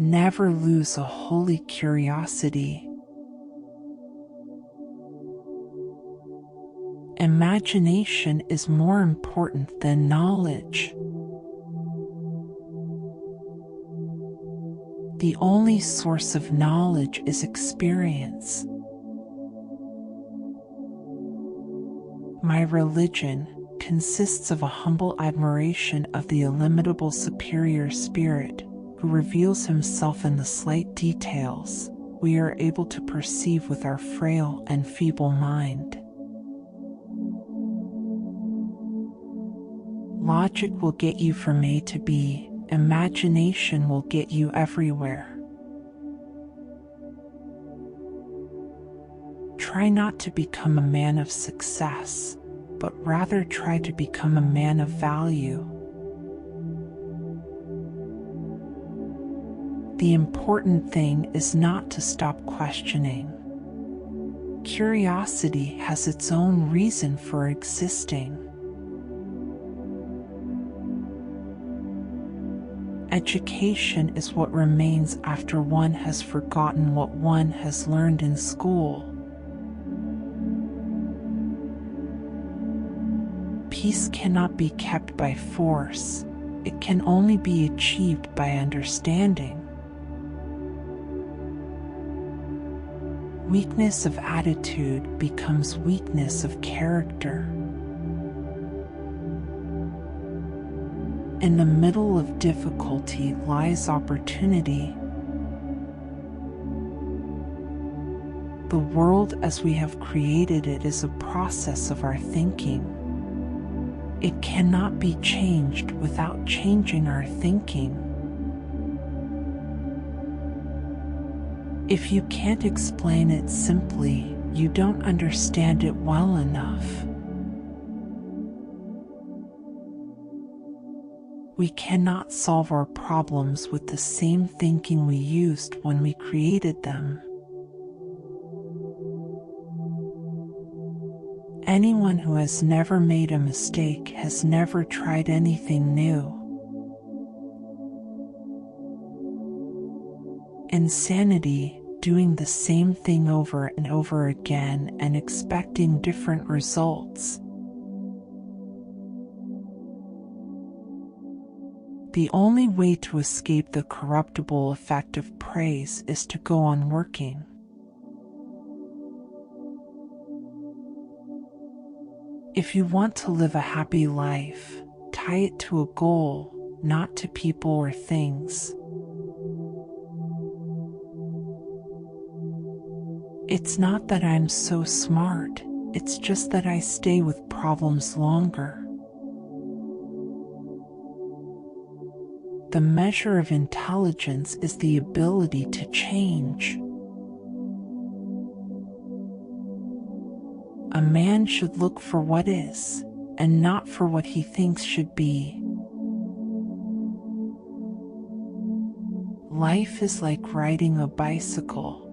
Never lose a holy curiosity. Imagination is more important than knowledge. The only source of knowledge is experience. My religion consists of a humble admiration of the illimitable superior spirit who reveals himself in the slight details we are able to perceive with our frail and feeble mind. Logic will get you from A to B. Imagination will get you everywhere. Try not to become a man of success, but rather try to become a man of value. The important thing is not to stop questioning. Curiosity has its own reason for existing. Education is what remains after one has forgotten what one has learned in school. Peace cannot be kept by force. It can only be achieved by understanding. Weakness of attitude becomes weakness of character. In the middle of difficulty lies opportunity. The world as we have created it is a process of our thinking. It cannot be changed without changing our thinking. If you can't explain it simply, you don't understand it well enough. We cannot solve our problems with the same thinking we used when we created them. Anyone who has never made a mistake has never tried anything new. Insanity, doing the same thing over and over again and expecting different results. The only way to escape the corruptible effect of praise is to go on working. If you want to live a happy life, tie it to a goal, not to people or things. It's not that I'm so smart, it's just that I stay with problems longer. The measure of intelligence is the ability to change. A man should look for what is, and not for what he thinks should be. Life is like riding a bicycle.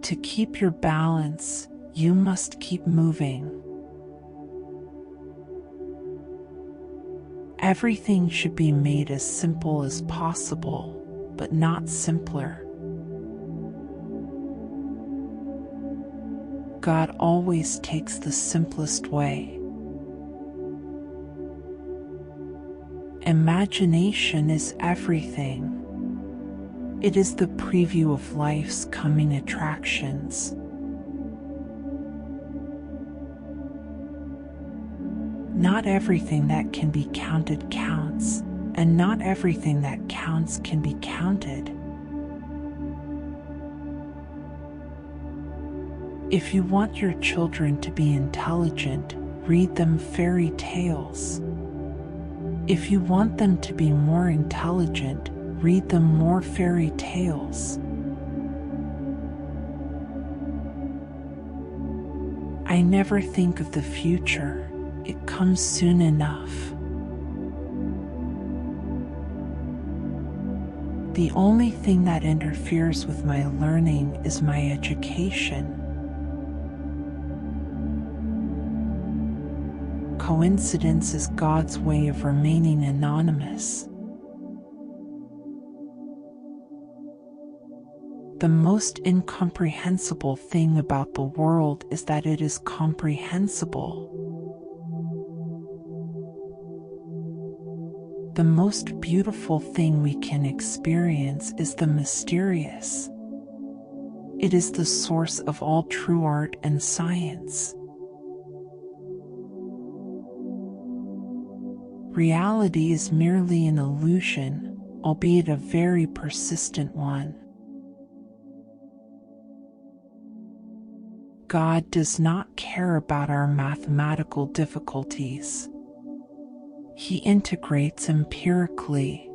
To keep your balance, you must keep moving. Everything should be made as simple as possible, but not simpler. God always takes the simplest way. Imagination is everything. It is the preview of life's coming attractions. Not everything that can be counted counts, and not everything that counts can be counted. If you want your children to be intelligent, read them fairy tales. If you want them to be more intelligent, read them more fairy tales. I never think of the future. It comes soon enough. The only thing that interferes with my learning is my education. Coincidence is God's way of remaining anonymous. The most incomprehensible thing about the world is that it is comprehensible. The most beautiful thing we can experience is the mysterious. It is the source of all true art and science. Reality is merely an illusion, albeit a very persistent one. God does not care about our mathematical difficulties. He integrates empirically.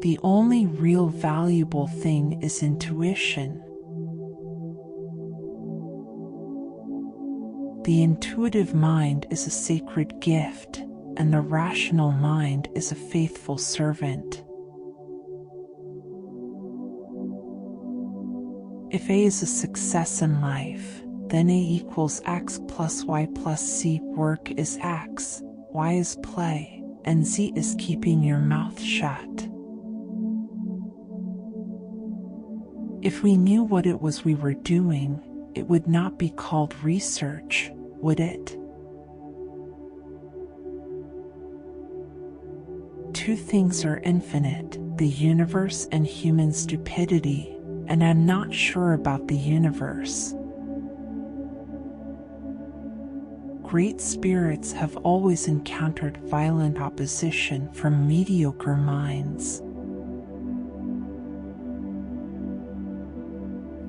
The only real valuable thing is intuition. The intuitive mind is a sacred gift, and the rational mind is a faithful servant. If A is a success in life, then A equals X plus Y plus Z. Work is X, Y is play, and Z is keeping your mouth shut. If we knew what it was we were doing, it would not be called research, would it? Two things are infinite, the universe and human stupidity, and I'm not sure about the universe. Great spirits have always encountered violent opposition from mediocre minds.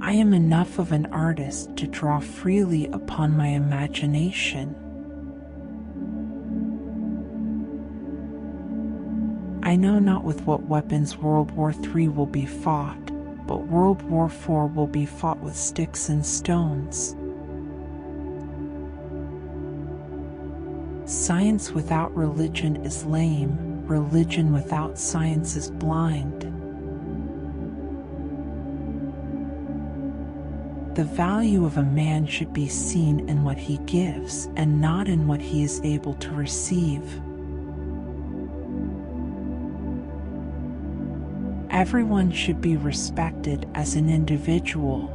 I am enough of an artist to draw freely upon my imagination. I know not with what weapons World War III will be fought, but World War IV will be fought with sticks and stones. Science without religion is lame, religion without science is blind. The value of a man should be seen in what he gives and not in what he is able to receive. Everyone should be respected as an individual,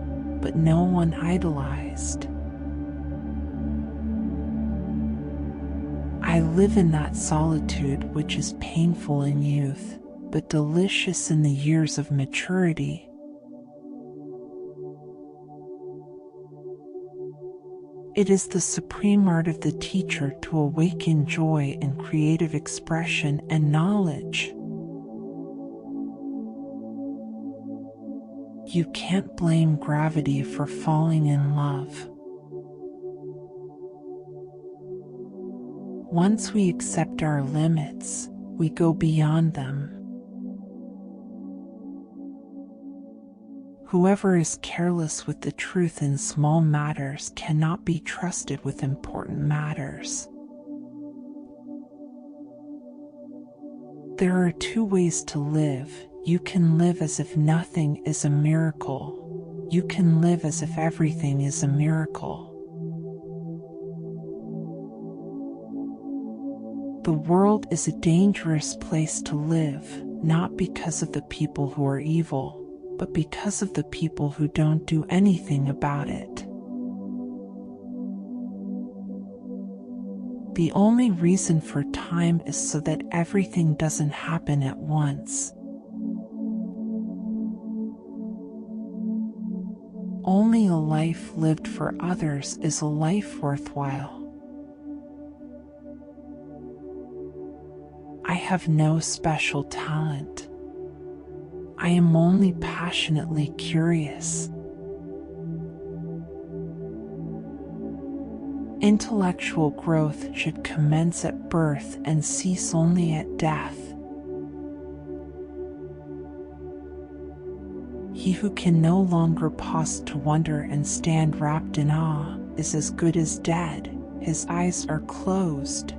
but no one idolized. I live in that solitude which is painful in youth, but delicious in the years of maturity. It is the supreme art of the teacher to awaken joy in creative expression and knowledge. You can't blame gravity for falling in love. Once we accept our limits, we go beyond them. Whoever is careless with the truth in small matters cannot be trusted with important matters. There are two ways to live. You can live as if nothing is a miracle. You can live as if everything is a miracle. The world is a dangerous place to live, not because of the people who are evil, but because of the people who don't do anything about it. The only reason for time is so that everything doesn't happen at once. Only a life lived for others is a life worthwhile. I have no special talent. I am only passionately curious. Intellectual growth should commence at birth and cease only at death. He who can no longer pause to wonder and stand wrapped in awe is as good as dead. His eyes are closed.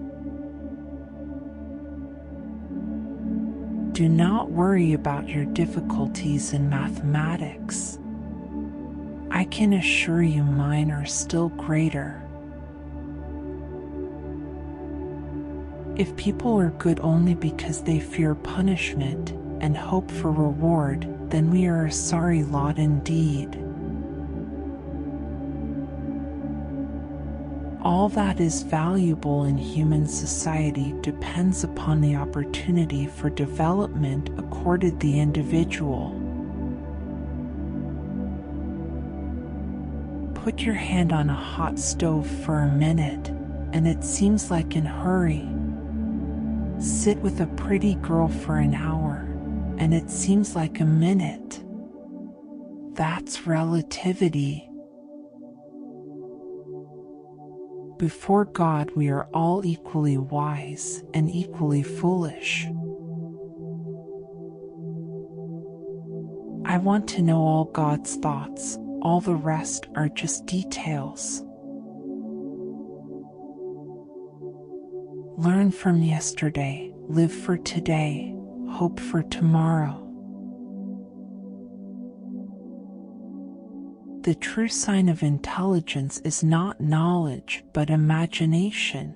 Do not worry about your difficulties in mathematics. I can assure you mine are still greater. If people are good only because they fear punishment, and hope for reward, then we are a sorry lot indeed. All that is valuable in human society depends upon the opportunity for development accorded the individual. Put your hand on a hot stove for a minute, and it seems like a hurry. Sit with a pretty girl for an hour, and it seems like a minute. That's relativity. Before God, we are all equally wise and equally foolish. I want to know all God's thoughts, all the rest are just details. Learn from yesterday, live for today, hope for tomorrow. The true sign of intelligence is not knowledge, but imagination.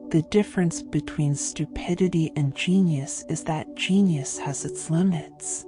The difference between stupidity and genius is that genius has its limits.